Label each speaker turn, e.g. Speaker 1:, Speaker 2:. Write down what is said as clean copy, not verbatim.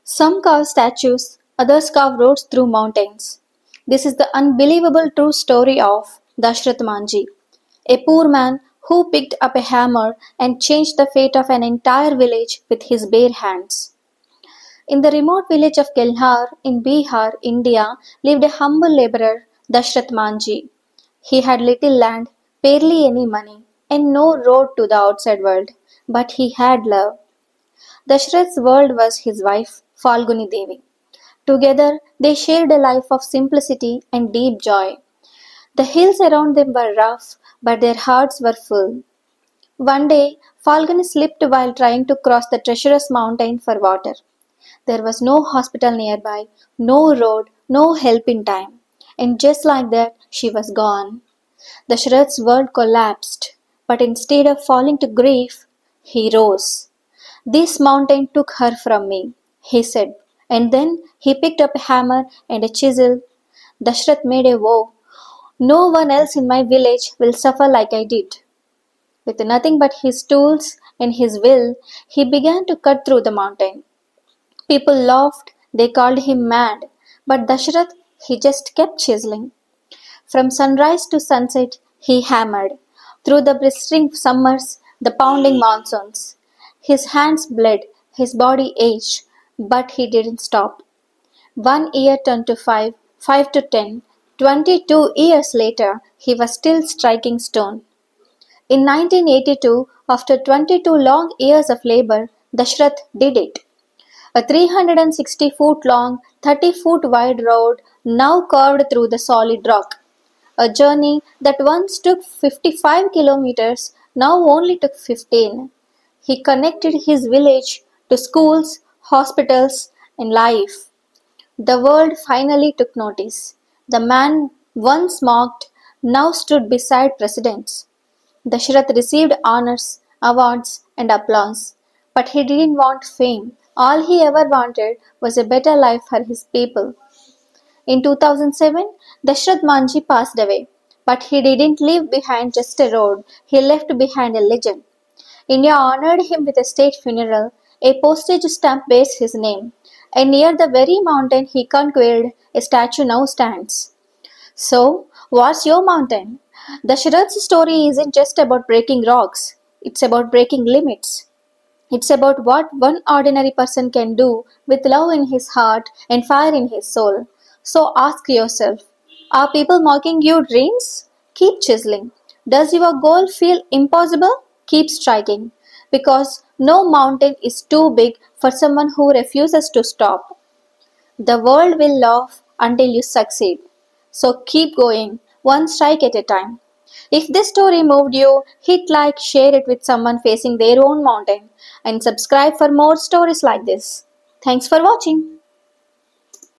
Speaker 1: Some carve statues, others carve roads through mountains. This is the unbelievable true story of Dashrath Manjhi, a poor man who picked up a hammer and changed the fate of an entire village with his bare hands. In the remote village of Gehlaur in Bihar, India, lived a humble laborer, Dashrath Manjhi. He had little land, barely any money, and no road to the outside world, but he had love. Dashrath's world was his wife, Falguni Devi. Together, they shared a life of simplicity and deep joy. The hills around them were rough, but their hearts were full. One day, Falguni slipped while trying to cross the treacherous mountain for water. There was no hospital nearby, no road, no help in time. And just like that, she was gone. Dashrath's world collapsed, but instead of falling to grief, he rose. This mountain took her from me, he said, and then he picked up a hammer and a chisel. Dashrath made a vow. No one else in my village will suffer like I did. With nothing but his tools and his will, he began to cut through the mountain. People laughed, they called him mad, but Dashrath, he just kept chiseling. From sunrise to sunset, he hammered, through the blistering summers, the pounding monsoons. His hands bled, his body ached, but he didn't stop. 1 year turned to 5, 5 to 10, 22 years later, he was still striking stone. In 1982, after 22 long years of labor, Dashrath did it. A 360-foot long, 30-foot wide road now carved through the solid rock. A journey that once took 55 kilometers now only took 15. He connected his village to schools, hospitals, and life. The world finally took notice. The man once mocked now stood beside presidents. Dashrath received honors, awards, and applause. But he didn't want fame. All he ever wanted was a better life for his people. In 2007, Dashrath Manjhi passed away. But he didn't leave behind just a road, he left behind a legend. India honored him with a state funeral. A postage stamp bears his name. And near the very mountain he conquered, a statue now stands. So, what's your mountain? Dashrath's story isn't just about breaking rocks, it's about breaking limits. It's about what one ordinary person can do with love in his heart and fire in his soul. So ask yourself, are people mocking your dreams? Keep chiseling. Does your goal feel impossible? Keep striking. Because no mountain is too big for someone who refuses to stop. The world will laugh until you succeed. So keep going, one strike at a time. If this story moved you, hit like, share it with someone facing their own mountain, and subscribe for more stories like this. Thanks for watching.